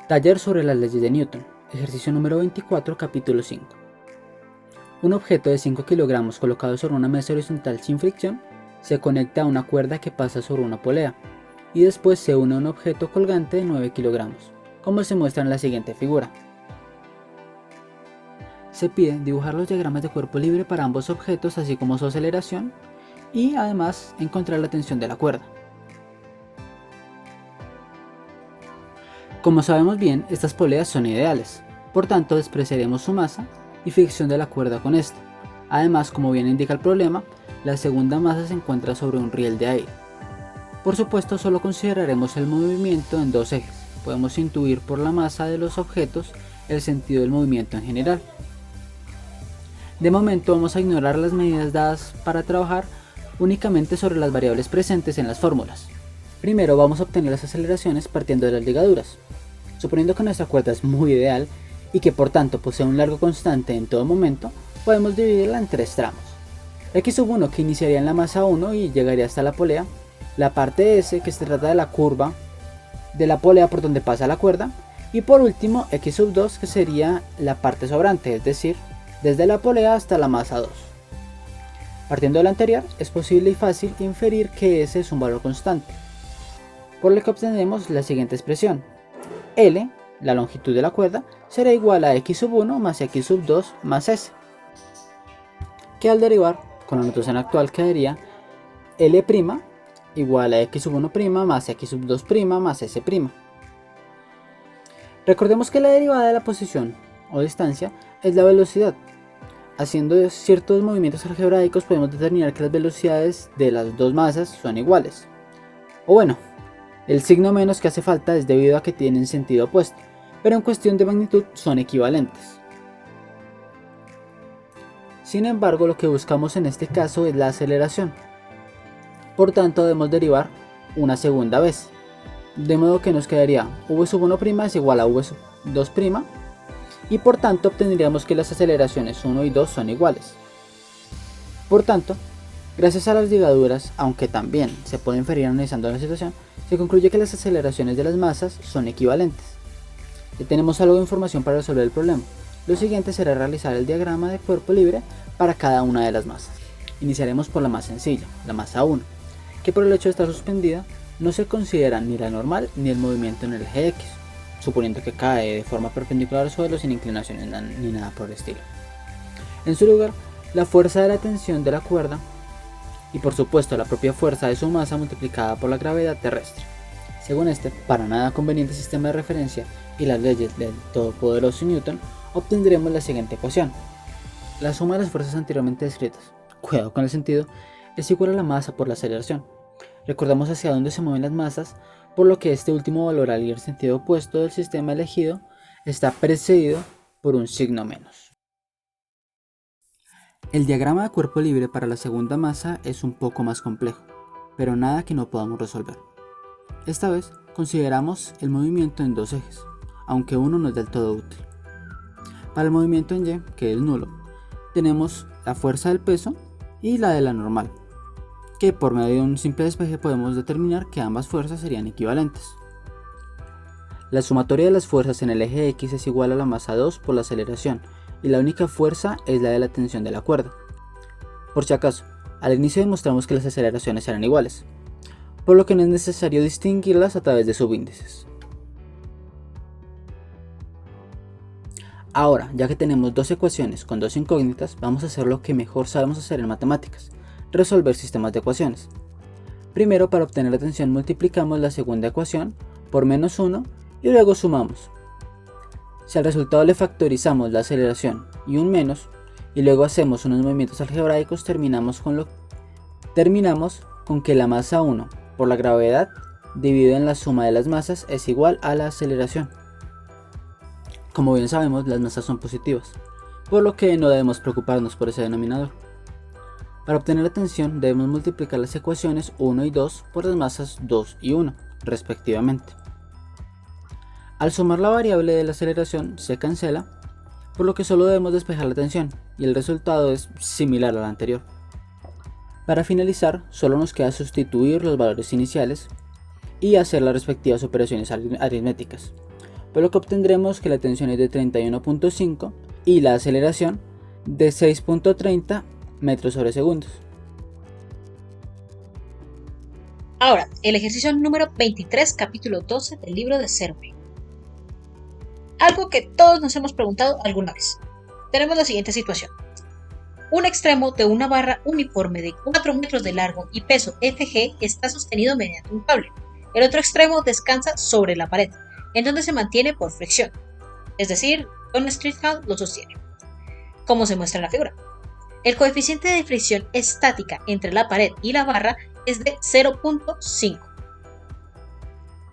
Taller sobre las leyes de Newton, ejercicio número 24, capítulo 5. Un objeto de 5 kilogramos colocado sobre una mesa horizontal sin fricción se conecta a una cuerda que pasa sobre una polea y después se une a un objeto colgante de 9 kilogramos, como se muestra en la siguiente figura. Se pide dibujar los diagramas de cuerpo libre para ambos objetos, así como su aceleración, y además encontrar la tensión de la cuerda. Como sabemos bien, estas poleas son ideales, por tanto despreciaremos su masa y fricción de la cuerda con esta. Además, como bien indica el problema, la segunda masa se encuentra sobre un riel de aire. Por supuesto, solo consideraremos el movimiento en dos ejes. Podemos intuir por la masa de los objetos el sentido del movimiento en general. De momento vamos a ignorar las medidas dadas para trabajar únicamente sobre las variables presentes en las fórmulas. Primero vamos a obtener las aceleraciones partiendo de las ligaduras. Suponiendo que nuestra cuerda es muy ideal y que por tanto posee un largo constante en todo momento, podemos dividirla en tres tramos. X1 que iniciaría en la masa 1 y llegaría hasta la polea, la parte S que se trata de la curva de la polea por donde pasa la cuerda, y por último X2 que sería la parte sobrante, es decir, desde la polea hasta la masa 2. Partiendo de lo anterior, es posible y fácil inferir que S es un valor constante, por lo que obtenemos la siguiente expresión. L, la longitud de la cuerda, será igual a X1 más X2 más S, que al derivar con la notación actual quedaría L' igual a X1' más X2' más S'. Recordemos que la derivada de la posición o distancia es la velocidad. Haciendo ciertos movimientos algebraicos podemos determinar que las velocidades de las dos masas son iguales. O bueno, el signo menos que hace falta es debido a que tienen sentido opuesto, pero en cuestión de magnitud son equivalentes. Sin embargo, lo que buscamos en este caso es la aceleración. Por tanto, debemos derivar una segunda vez. De modo que nos quedaría v1' es igual a v2', y por tanto obtendríamos que las aceleraciones 1 y 2 son iguales. Por tanto, gracias a las ligaduras, aunque también se puede inferir analizando la situación, se concluye que las aceleraciones de las masas son equivalentes. Ya tenemos algo de información para resolver el problema. Lo siguiente será realizar el diagrama de cuerpo libre para cada una de las masas. Iniciaremos por la más sencilla, la masa 1, que por el hecho de estar suspendida no se considera ni la normal ni el movimiento en el eje X, suponiendo que cae de forma perpendicular al suelo sin inclinaciones ni nada por el estilo. En su lugar, la fuerza de la tensión de la cuerda y por supuesto la propia fuerza de su masa multiplicada por la gravedad terrestre. Según este para nada conveniente sistema de referencia y las leyes del todopoderoso Newton, obtendremos la siguiente ecuación. La suma de las fuerzas anteriormente descritas, cuidado con el sentido, es igual a la masa por la aceleración. Recordamos hacia dónde se mueven las masas, por lo que este último valor al ir en sentido opuesto del sistema elegido está precedido por un signo menos. El diagrama de cuerpo libre para la segunda masa es un poco más complejo, pero nada que no podamos resolver. Esta vez consideramos el movimiento en dos ejes, aunque uno no es del todo útil. Para el movimiento en Y, que es nulo, tenemos la fuerza del peso y la de la normal, que por medio de un simple despeje podemos determinar que ambas fuerzas serían equivalentes. La sumatoria de las fuerzas en el eje X es igual a la masa 2 por la aceleración, y la única fuerza es la de la tensión de la cuerda. Por si acaso, al inicio demostramos que las aceleraciones eran iguales, por lo que no es necesario distinguirlas a través de subíndices. Ahora, ya que tenemos dos ecuaciones con dos incógnitas, vamos a hacer lo que mejor sabemos hacer en matemáticas: resolver sistemas de ecuaciones. Primero, para obtener la tensión multiplicamos la segunda ecuación por menos 1 y luego sumamos. Si al resultado le factorizamos la aceleración y un menos, y luego hacemos unos movimientos algebraicos, terminamos con que la masa 1 por la gravedad dividido en la suma de las masas es igual a la aceleración. Como bien sabemos, las masas son positivas, por lo que no debemos preocuparnos por ese denominador. Para obtener la tensión debemos multiplicar las ecuaciones 1 y 2 por las masas 2 y 1, respectivamente. Al sumar la variable de la aceleración se cancela, por lo que solo debemos despejar la tensión, y el resultado es similar al anterior. Para finalizar, solo nos queda sustituir los valores iniciales y hacer las respectivas operaciones aritméticas. por lo que obtendremos que la tensión es de 31.5 y la aceleración de 6.30 metros sobre segundos. Ahora, el ejercicio número 23, capítulo 12 del libro de Serve. Algo que todos nos hemos preguntado alguna vez. Tenemos la siguiente situación. Un extremo de una barra uniforme de 4 metros de largo y peso Fg está sostenido mediante un cable. El otro extremo descansa sobre la pared, en donde se mantiene por fricción. Es decir, John Streatham lo sostiene. Como se muestra en la figura. El coeficiente de fricción estática entre la pared y la barra es de 0.5.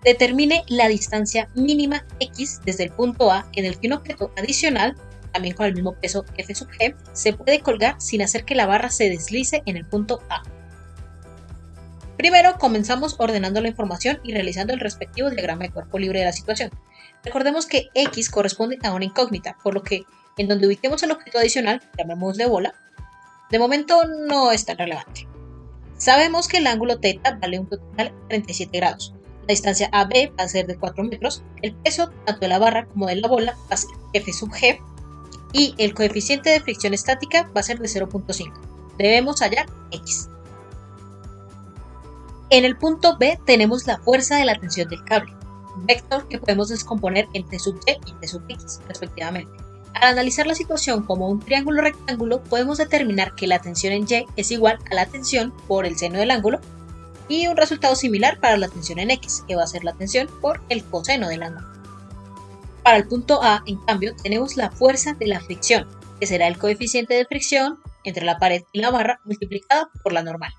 Determine la distancia mínima x desde el punto A en el que un objeto adicional, también con el mismo peso F sub g, se puede colgar sin hacer que la barra se deslice en el punto A. Primero comenzamos ordenando la información y realizando el respectivo diagrama de cuerpo libre de la situación. Recordemos que x corresponde a una incógnita, por lo que en donde ubiquemos el objeto adicional, llamémosle bola, de momento no es tan relevante. Sabemos que el ángulo θ vale un total de 37 grados. La distancia AB va a ser de 4 metros, el peso tanto de la barra como de la bola va a ser F sub g y el coeficiente de fricción estática va a ser de 0.5. Debemos hallar x. En el punto B tenemos la fuerza de la tensión del cable, vector que podemos descomponer en T sub y T sub x respectivamente. Al analizar la situación como un triángulo rectángulo, podemos determinar que la tensión en Y es igual a la tensión por el seno del ángulo y un resultado similar para la tensión en X, que va a ser la tensión por el coseno del ángulo. Para el punto A, en cambio, tenemos la fuerza de la fricción, que será el coeficiente de fricción entre la pared y la barra multiplicado por la normal.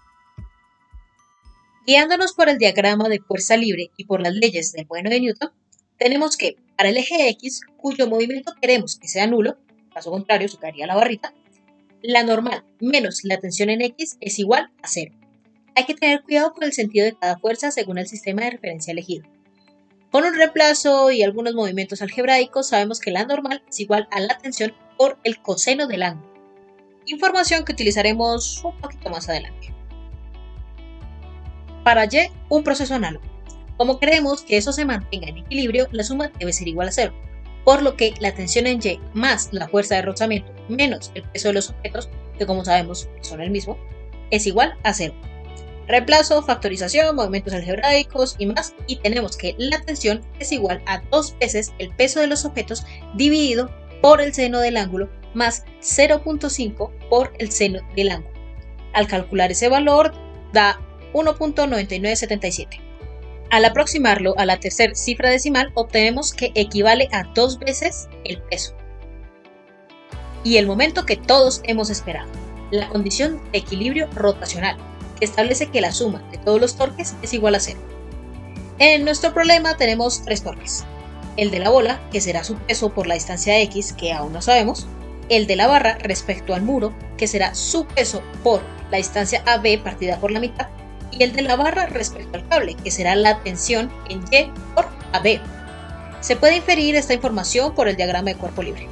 Guiándonos por el diagrama de fuerza libre y por las leyes del bueno de Newton, tenemos que para el eje X, cuyo movimiento queremos que sea nulo, caso contrario se caería la barrita, la normal menos la tensión en X es igual a 0. Hay que tener cuidado con el sentido de cada fuerza según el sistema de referencia elegido. Con un reemplazo y algunos movimientos algebraicos sabemos que la normal es igual a la tensión por el coseno del ángulo. Información que utilizaremos un poquito más adelante. Para Y, un proceso análogo. Como queremos que eso se mantenga en equilibrio, la suma debe ser igual a 0, por lo que la tensión en Y más la fuerza de rozamiento menos el peso de los objetos, que como sabemos son el mismo, es igual a 0. Reemplazo, factorización, movimientos algebraicos y más, y tenemos que la tensión es igual a 2 veces el peso de los objetos dividido por el seno del ángulo más 0.5 por el seno del ángulo. Al calcular ese valor da 1.9977. Al aproximarlo a la tercera cifra decimal obtenemos que equivale a 2 veces el peso. Y el momento que todos hemos esperado, la condición de equilibrio rotacional, que establece que la suma de todos los torques es igual a 0. En nuestro problema tenemos 3 torques. El de la bola, que será su peso por la distancia x, que aún no sabemos. El de la barra respecto al muro, que será su peso por la distancia AB partida por la mitad. Y el de la barra respecto al cable, que será la tensión en Y por AB. Se puede inferir esta información por el diagrama de cuerpo libre.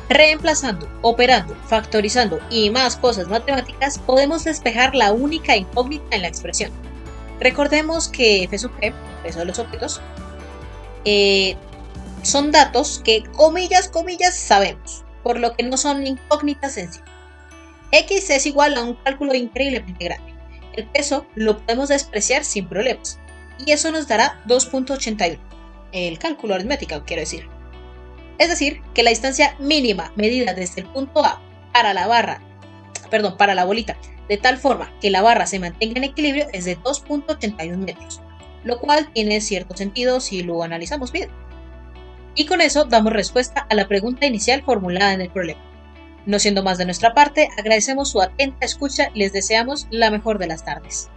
Reemplazando, operando, factorizando y más cosas matemáticas, podemos despejar la única incógnita en la expresión. Recordemos que F sub g, peso de los objetos, son datos que, comillas, sabemos, por lo que no son incógnitas en sí. X es igual a un cálculo increíblemente grande. El peso lo podemos despreciar sin problemas, y eso nos dará 2.81, el cálculo aritmético quiero decir. Es decir, que la distancia mínima medida desde el punto A para la bolita, de tal forma que la barra se mantenga en equilibrio es de 2.81 metros, lo cual tiene cierto sentido si lo analizamos bien. Y con eso damos respuesta a la pregunta inicial formulada en el problema. No siendo más de nuestra parte, agradecemos su atenta escucha y les deseamos la mejor de las tardes.